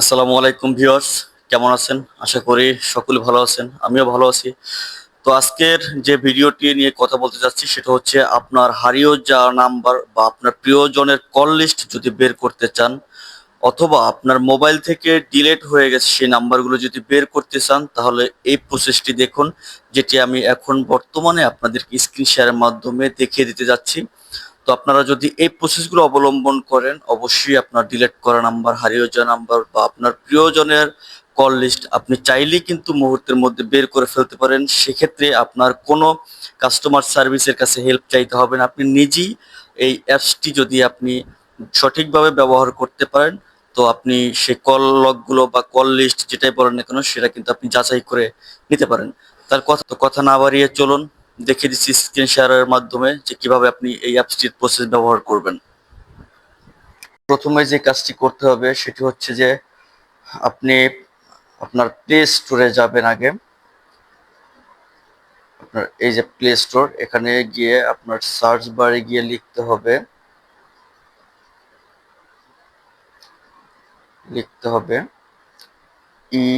আসসালামু আলাইকুম ভিউয়ার্স, কেমন আছেন? আশা করি সকলে ভালো আছেন, আমিও ভালো আছি। তো আজকের যে ভিডিওটি নিয়ে কথা বলতে চাচ্ছি সেটা হচ্ছে আপনার হারিয়ে যাওয়া নাম্বার বা আপনার প্রিয়জনের কল লিস্ট যদি বের করতে চান, অথবা আপনার মোবাইল থেকে ডিলিট হয়ে গেছে সেই নাম্বারগুলো যদি বের করতে চান, তাহলে এই প্রসেসটি দেখুন, যেটি আমি এখন বর্তমানে আপনাদেরকে স্ক্রিন শেয়ারের মাধ্যমে দেখিয়ে দিতে যাচ্ছি। তো আপনারা যদি এই প্রসেসগুলো অবলম্বন করেন, অবশ্যই আপনার ডিলিট করা নাম্বার, হারিয়ে যাওয়া নাম্বার বা আপনার প্রিয়জনের কল লিস্ট আপনি চাইলেই কিন্তু মুহূর্তের মধ্যে বের করে ফেলতে পারেন। সেক্ষেত্রে আপনার কোনো কাস্টমার সার্ভিসের কাছে হেল্প চাইতে হবে না। আপনি নিজেই এই অ্যাপসটি যদি আপনি সঠিকভাবে ব্যবহার করতে পারেন, তো আপনি সেই কল লগগুলো বা কল লিস্ট যেটাই বলেন না কেন, সেটা কিন্তু আপনি যাচাই করে নিতে পারেন। তার কথা না বাড়িয়ে চলুন দেখিয়ে দিচ্ছি স্ক্রিন শেয়ারের মাধ্যমে যে কিভাবে আপনি এই অ্যাপসটির প্রসেস ব্যবহার করবেন। প্রথমে যে কাজটি করতে হবে সেটি হচ্ছে যে আপনি আপনার প্লে স্টোরে যাবেন। আগে আপনার এই যে প্লে স্টোর, এখানে গিয়ে আপনার সার্চ বারে গিয়ে লিখতে হবে ই,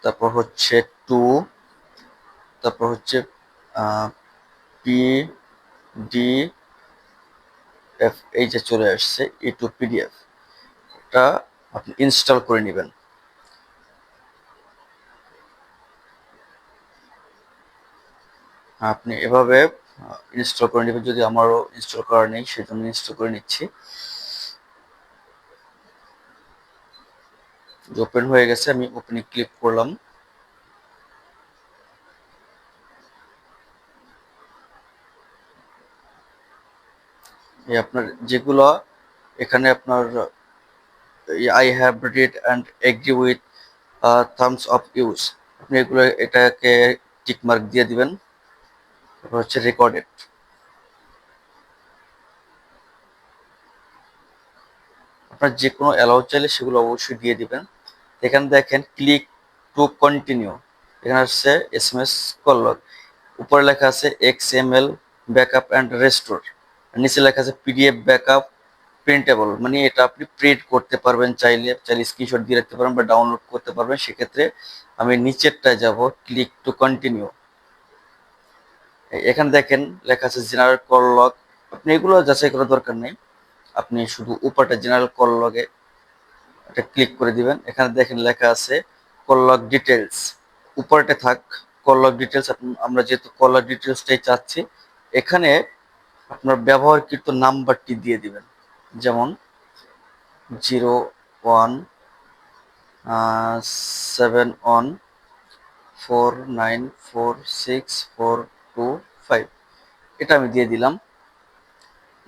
তারপর হচ্ছে টু, তারপর হচ্ছে পি ডি এফ, এই যে চলে আসছে ই টু পিডিএফ। এটা আপনি ইনস্টল করে নেবেন। আপনি এভাবে ইনস্টল করে নেবেন। যদি আমারও ইনস্টল করা নেই, সেজন্য ইনস্টল করে নিচ্ছি। ওপেন হয়ে গেছে, আমি ওপেনে ক্লিক করলাম। এই আপনার যেগুলো এখানে আপনার I have read and agree with terms of use, আপনি এটাকে টিক মার্ক দিয়ে দিবেন। তারপর হচ্ছে রেকর্ডেড, আপনার যে কোনো অ্যালাউ চাইলে সেগুলো অবশ্যই দিয়ে দিবেন। এখানে দেখেন ক্লিক টু কন্টিনিউ, এখানে আসছে এসএমএস কল লগ, উপরে লেখা আছে এক্সএমএল ব্যাকআপ অ্যান্ড রেস্টোর, নিচে লেখা আছে পিডিএফ ব্যাকআপ প্রিন্টেবল, মানে এটা আপনি প্রিন্ট করতে পারবেন, চাইলে স্ক্রিনশট দিয়ে রাখতে পারবেন বা ডাউনলোড করতে পারবেন। সেক্ষেত্রে আমি নিচেরটায় যাব, ক্লিক টু কন্টিনিউ। এখানে দেখেন লেখা আছে জেনারেল কল লগ, আপনি এগুলো যাচাই করার দরকার নেই, আপনি শুধু উপরটা জেনারেল কল লগে এটা ক্লিক করে দিবেন। এখানে দেখেন লেখা আছে কল লগ ডিটেলস, উপরটা থাক কল লগ ডিটেলস। আমরা যেহেতু কল লগ ডিটেলসটাই চাচ্ছি, এখানে আপনার ব্যবহারকৃত নাম্বারটি দিয়ে দিবেন, যেমন 0171494642 এটা আমি দিয়ে দিলাম।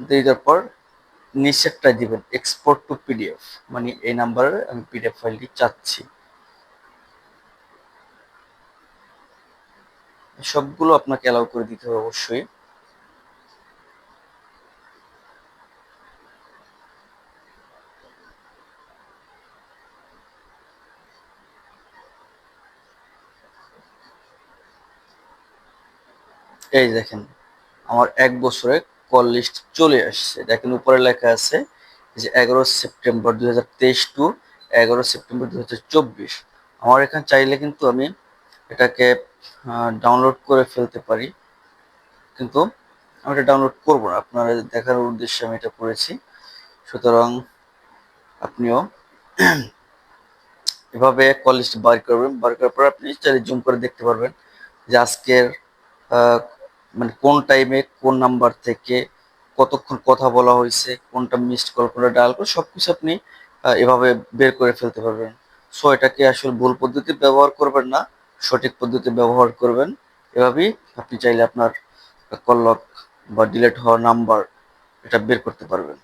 দিয়ে দেওয়ার পর নিচেরটা দিবেন এক্সপোর্ট টু পিডিএফ, মানে এই নাম্বারে আমি পিডিএফ ফাইলটি চাচ্ছি। সবগুলো আপনাকে অ্যালাউ করে দিতে হবে অবশ্যই। এই দেখেন আমার 1 বছরে কল লিস্ট চলে আসছে। দেখেন উপরে লেখা আছে যে 11 সেপ্টেম্বর 2023 টু 11 সেপ্টেম্বর 2024। আমার এখানে চাইলে কিন্তু আমি এটাকে ডাউনলোড করে ফেলতে পারি, কিন্তু আমি এটা ডাউনলোড করবো না, আপনারা দেখার উদ্দেশ্যে আমি এটা করেছি। সুতরাং আপনিও এভাবে কল লিস্ট বার করবেন, বার করার পর আপনি চাইলে জুম করে দেখতে পারবেন যে আজকের মানে কোন টাইমে কোন নাম্বার থেকে কতক্ষণ কথা বলা হয়েছে, কোনটা মিসড কল, কোনটা ডায়াল কল, সবকিছু আপনি এভাবে বের করে ফেলতে পারবেন। সো এটাকে আসলে ভুল পদ্ধতি ব্যবহার করবেন না, সঠিক পদ্ধতি ব্যবহার করবেন। এভাবেই আপনি চাইলে আপনার কল লক বা ডিলেট হওয়া নাম্বার এটা বের করতে পারবেন।